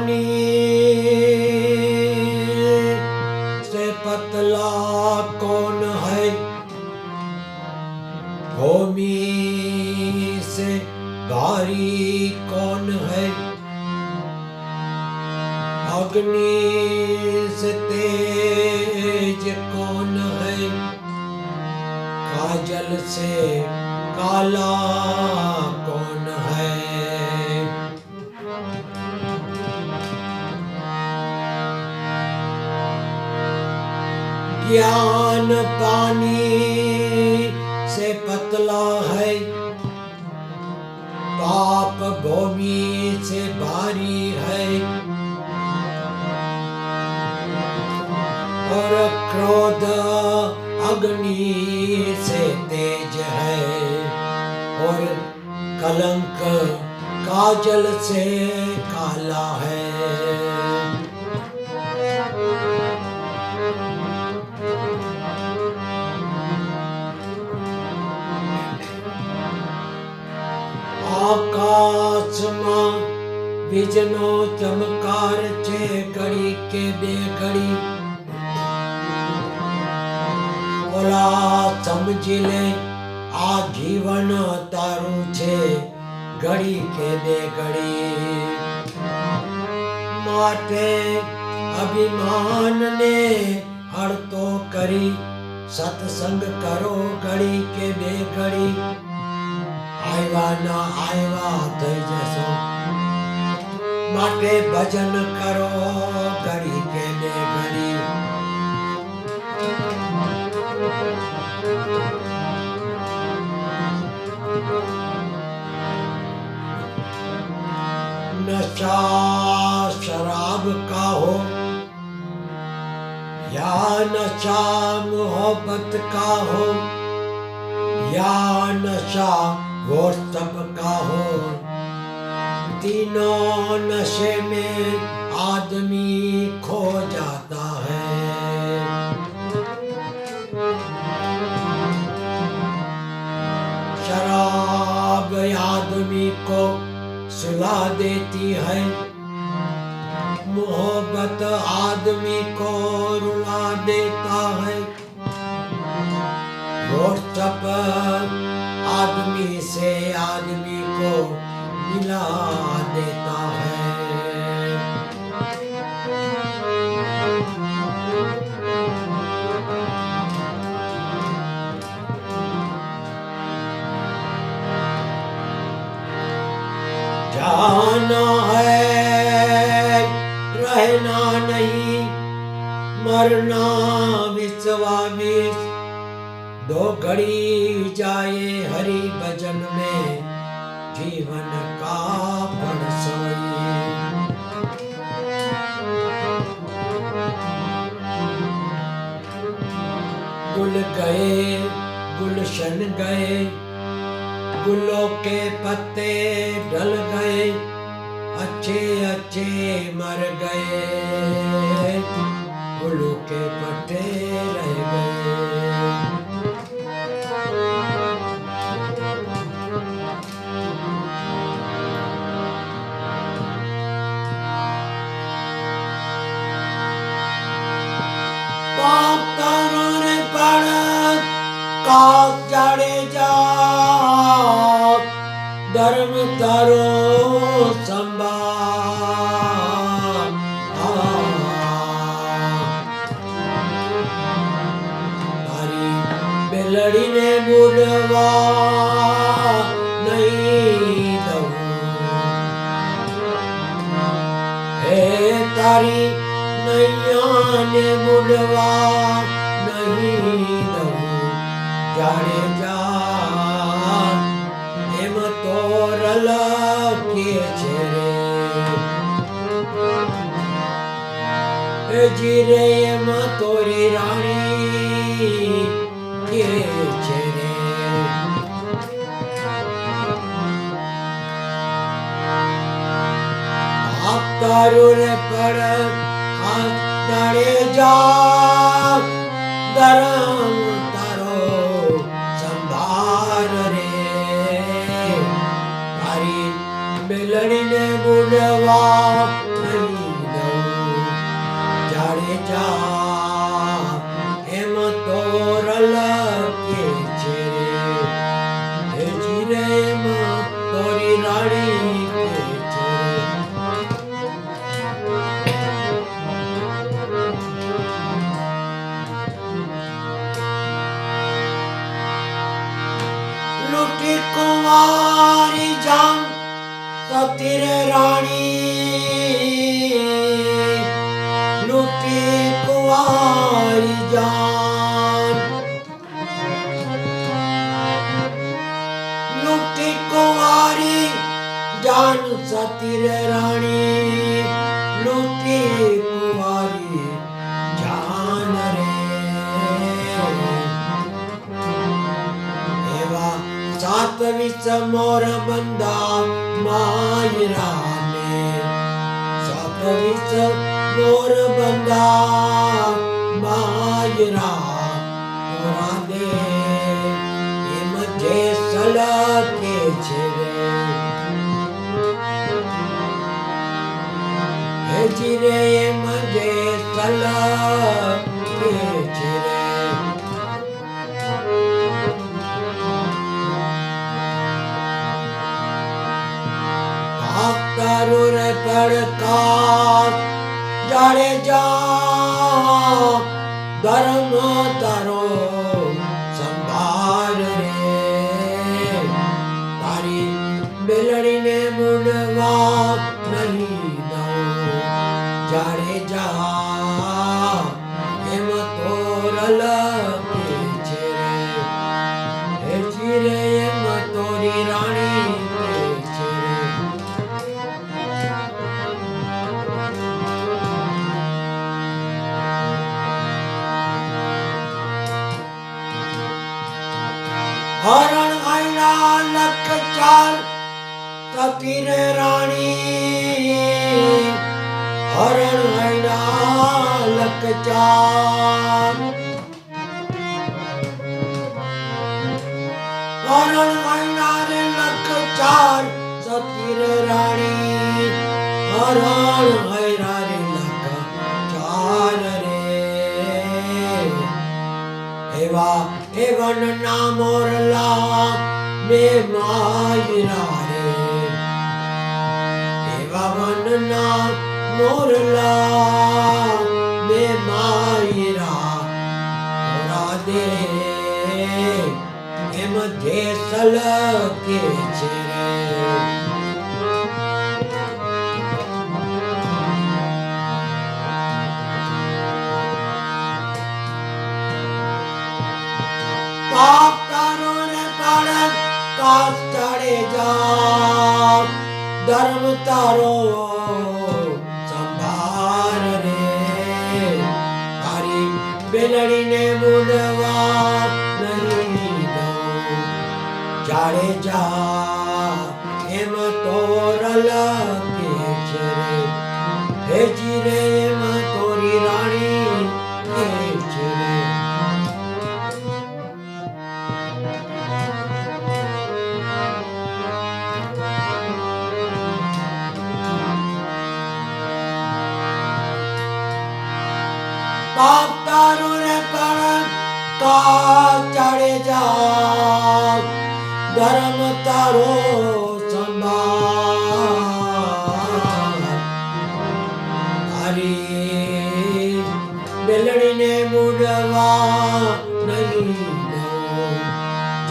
पानी से पतला कौन है, भूमि से भारी कौन है, अग्नि से तेज कौन है, काजल से काला कौन है। ज्ञान पानी से पतला है, पाप भूमि से भारी है, और क्रोध अग्नि से तेज है, और कलंक काजल से काला है। आकाशમાં વીજનો ચમકાર છે, ઘડી કે બે ઘડી ઓલા સમજી લે આ જીવન તારું છે, ઘડી કે બે ઘડી માટે અભિમાનને હળતો કરી સત્સંગ કરો, ઘડી કે બે ઘડી आयवा ना आयवा થઈ જશો, માટે ભજન કરો ઘડી કે બે ઘડી। नशा शराब का हो या नशा मोहब्बत का हो, या नशा व्हाट्सएप का हो, तीनों नशे में आदमी खो जाता है। शराब आदमी को सुला देती है, मोहब्बत आदमी को रुला देता है, व्हाट्सएप आदमी से आदमी को मिला देता है। जाना है रहना नहीं, मरना विश्वामित्र, दो घड़ी जाए हरि भजन में, जीवन का फल सोई। गुल गए गुलशन गए, गुलों के पत्ते ढल गए, अच्छे अच्छे मर गए, गुलों के पत्ते रह गए। जाड़ेजा धर्म तारो संभाल, तारी बेलड़ी ने बुलवा नहीं दऊं, हे तारी नैया ने बुलवा नहीं दऊं। जाड़ेजा एम तोरल के छेरे, जीरे एम तोरी रानी के छेरे। आप तारुर पर जाड़ेजा धर्म बेलड़ी ने बुलवा नहीं लुटी कुंवारी जान सती रे रानी लुटी कुंवारी जान लुटी कुंवारी जान सती रे रानी लुटी कुंवारी जान रे एवा सात विच मोर बंदा मायरा ने सात विच मोर बंदा मायरा तोरा दे ए मजे सला के छे हे जिरे ए मजे सला के छे करूर कड़का जाड़े जा धर्म तारो संभार रे तारी बेलड़ी ने मुनवा नहीं दो जाड़े जा हेम तोरल के छे हे चिरे हेम तोरी रानी हरण आईना लख चाल सती रे रानी हरण आईना लख चाल हरण आईना रे लख चाल सती रे रानी हरण आईना रे लख चाल रे एवा एवन ना मोरला में मायरा रे एवन ना मोरला में मायरा तोरा दे ए मजे सल के छे पाप तारो रे पाड़न कास चढ़े जा धर्म तारो संभार रे तारी बेलड़ी ने मुनवा नहीं दो जाड़े जा हेम तोरल के छे हे जिरे हेम तोरी रानी के छे पाप तारो रे करण का चढ़े जा धर्म तारो संभार हरी बेलड़ी ने मुड़वा नहीं दो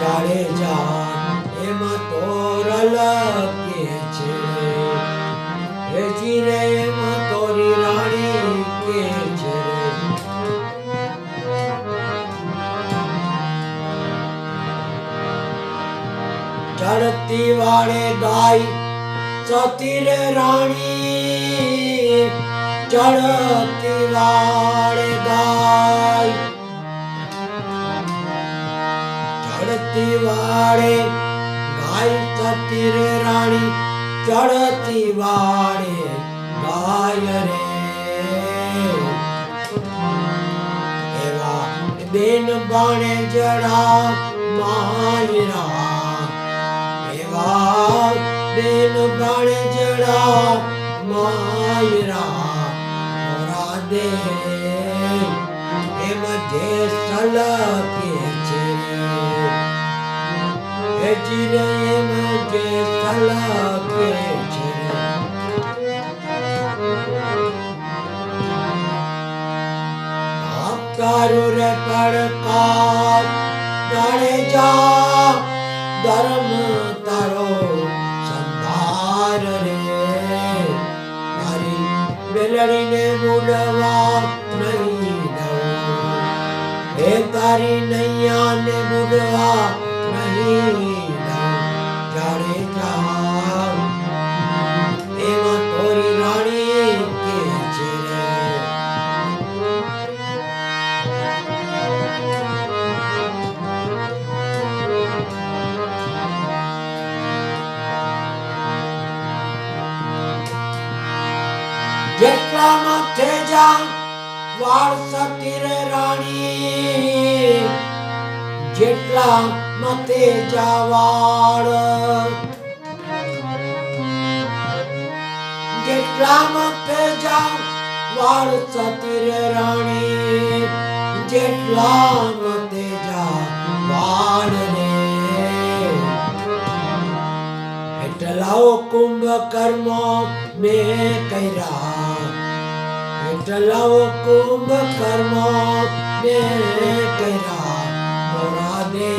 चढ़े जा एम तोरल के छे हे जिरे एम तोरी रानी के छे चढ़ती वाले गाय सती रे रानी चढ़ती वाले गाय चढ़ती वाले गाय सती रे रानी चढ़ती वाले गाय रे एवा बेन बाणे जड़ा मायरा बेन बाणे जड़ा मायरा तोरा दे ए मजे सल के छे हे जिरे ए मजे सल के छे आप तारो रे कड़का जाड़े जा धर्म तारी नैया ने बुढ़वा नहीं जाड़े जा एमा तोरी रानी के चेरे जेटला माथे जा वाळ सती रे राणी जेटला माथे जा वाळ जेटला माथे जा वाळ सती रे राणी जेटला माथे जा वाळ रे एटलाओ कुंभ कर्म में कैरा एटलाओ कुंभ कर्म में कैरा मोरा दे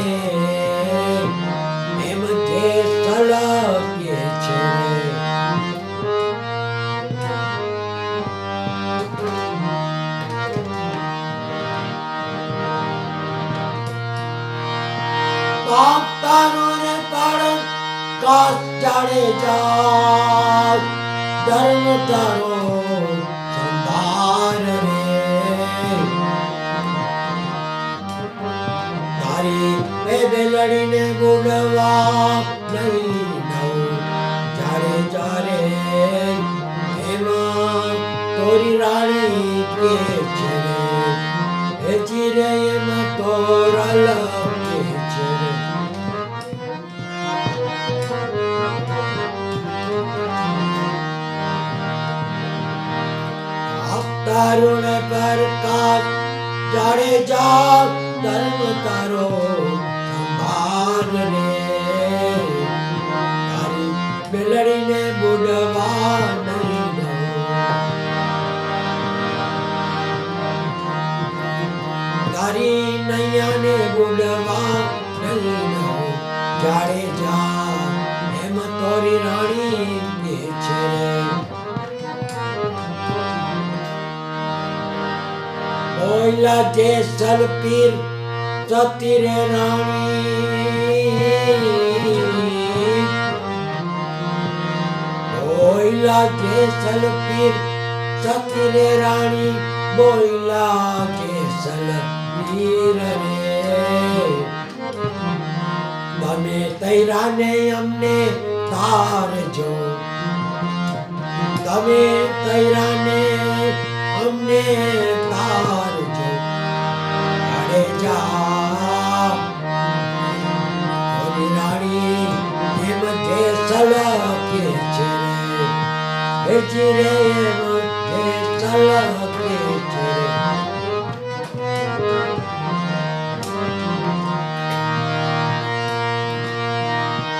एम जे सलके छे पाप तारो रे पाड़ कास जाड़े जा धर्म तारो संभार रे तारी पे लड़ी ने बुढ़वा नहीं नौ जाड़े जारे हेमा तोरी रानी के चेरे चिरे एमा तोरल के चेरे तारुण पर काट जाड़े जा धर्म तारो संभाल रे तारी बेलड़ी ने बुढ़वा नहीं दो तारी नैया ने बुढ़वा नहीं दो जाड़े जा हेम तोरी रानी के छेरे ओइला जे सलपीर सती रे रानी ओइला जे सलपीर सती रे रानी बोइला जे सलपीर रे बने तैरा ने हमने तार जो तमे तैरा ने हमने तार जो अरे जा तोरी रानी ये मध्य सला के चेरे चिरे मध्य सला के चेरे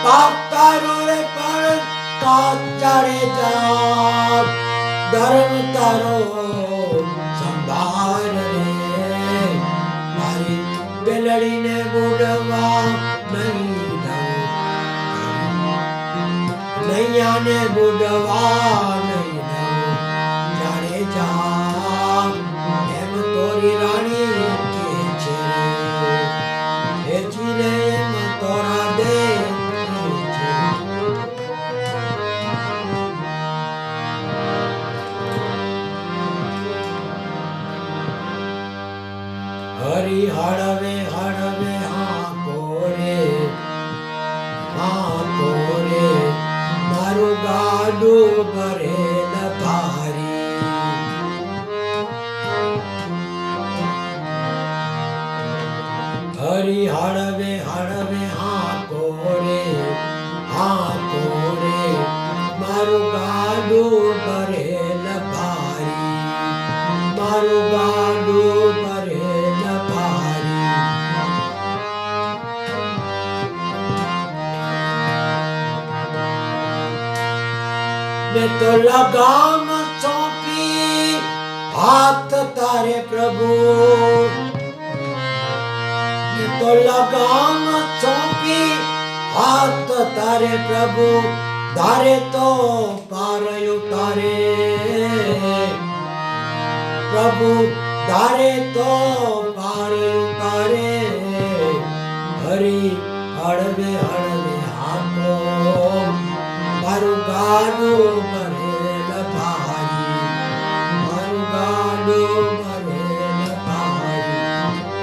पाप तारो रे पर का चढ़े जा धर्म तारो संभार रे मारी बेलड़ी ने बुढ़वा नहीं दो नैया ने बुढ़वा नहीं दो जाड़े जा हेम तोरी रानी के चेरे चिरे एम तोरा दे हरी हड़वे हड़वे हाँ कोरे मारू गाडू भरे न भारी हरी हड़वे हाँ कोरे मारू गाडू भरे न भारी मारू गाडू भरे मैं तो लगाम सौंपी हाथ तारे प्रभु मैं तो लगाम सौंपी हाथ तारे प्रभु धारे तो पार उतारे प्रभु धारे तो पार उतारे હળવે હળવે હાકો મારું ગાડું ભરેલ ભારી મારું ગાડું ભરેલ ભારી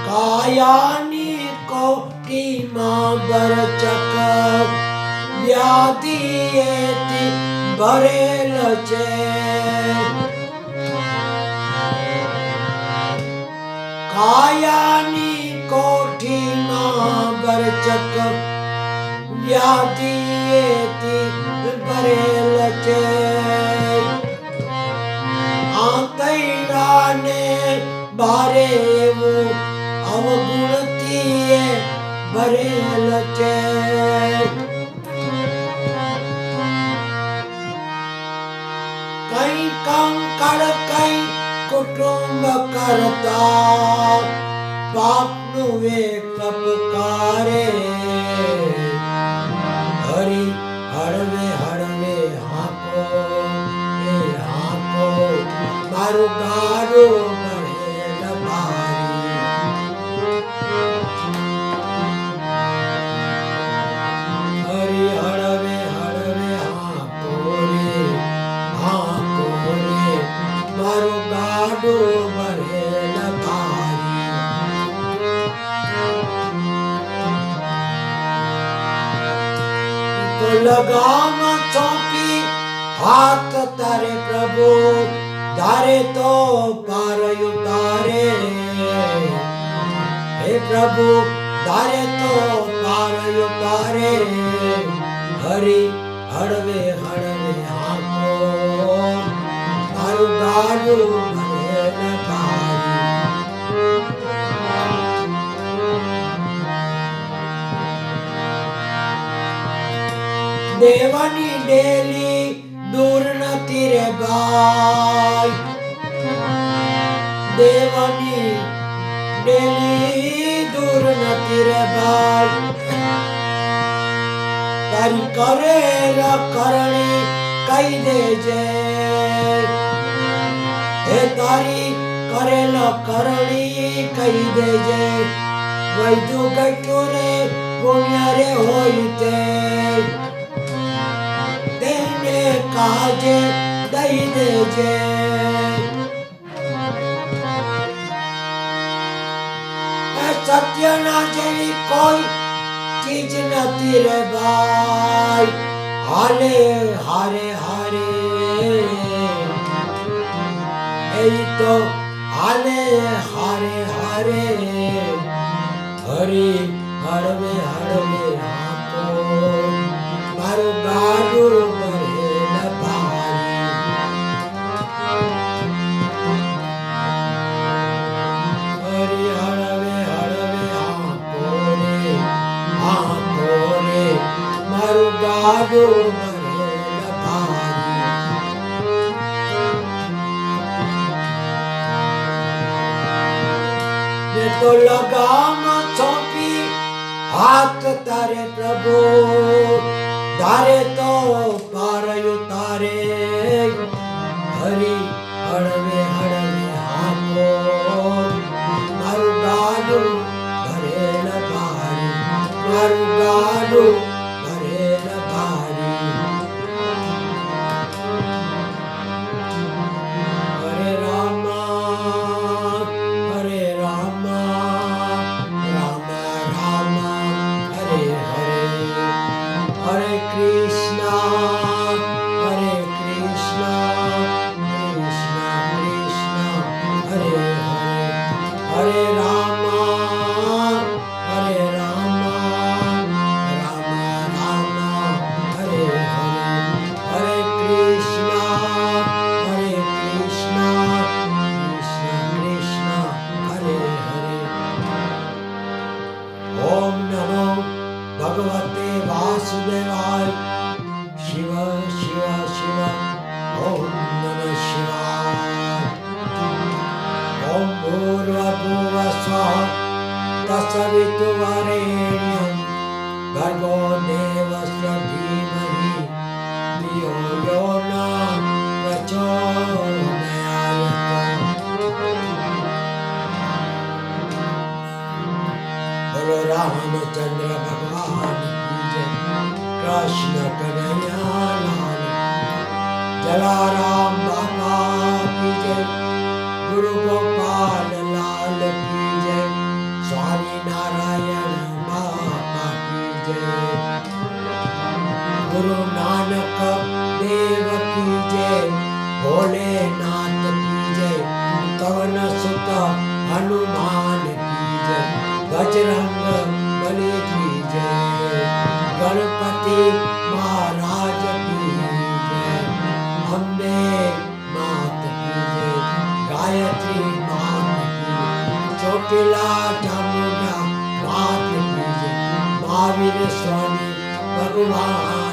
કાયાની કોટીમાં બરચક વ્યાધિએથી ભરેલ છે કાયાની કોઠીમાં બરચક વ્યાધિએથી ભરેલ છે આંતૈડાને બારે એવું અવગુણથી ભરેલ છે કઈ કંકડ કઈ કુટુંબ કરતા પાપનું એક પુકારે હરી હળવે હળવે હાકો એ હાકો મારું ગાડું ભરેલ ભારી હરી હળવે હળવે હાકો રે મારું ગાડું ભરેલ ભારી તો લગામ ચોપી હાથ તારે પ્રભુ ધારે તો પાર ઉતારે હે પ્રભુ ધારે તો પાર ઉતારે હરી હળવે હળવે હાકો મારું ગાડું ભરેલ ભારી દેવાની ડેલી દૂર નથી રે ભાઈ દેવાની ડેલી દૂર નથી રે ભાઈ તારી કરેલ કરણી કહી દેજે હે તારી કરેલ કરણી કહી દેજે વૈધુ ગટ્યું રે પુણ્ય રે હોય તેને કાજે દઈ દેજે સત્યના જેવી કોઈ ચીજ નથી રે ભાઈ હાલે હારે હારે એ તો હાલે હારે હારે હરી હળવે હળવે હાકો મારું ગાડું ભરેલ ભારી હરી હળવે હળવે હાકો રે મારું ગાડું ભરેલ ભારી તો લગામ ચોપી હાથ તારે પ્રભુ ધારે તો પાર ઉતારે હરી હળવે હળવે હાકો મારું ગાડું ભરેલ ભારી મારું ગાડું ભરેલ ભારી હરે રામા હરે રામા રામ રામ હરે હરે હરે કૃષ્ણ કૃષ્ણ कृष्ण कन्हैया लाल, जलाराम बाबा की जय, गुरु गोपाल लाल की जय, स्वामी नारायण बाबा की जय, गुरु नानक देव की जय, भोलेनाथ की जय, पवन सुत हनुमान की जय, बजरंग बली की जय, गणपति महाराज की जय, अम्बे मात की जय, गायत्री मात की, चोटिला चामुंडा मात की जय, महावीर स्वामी भगवान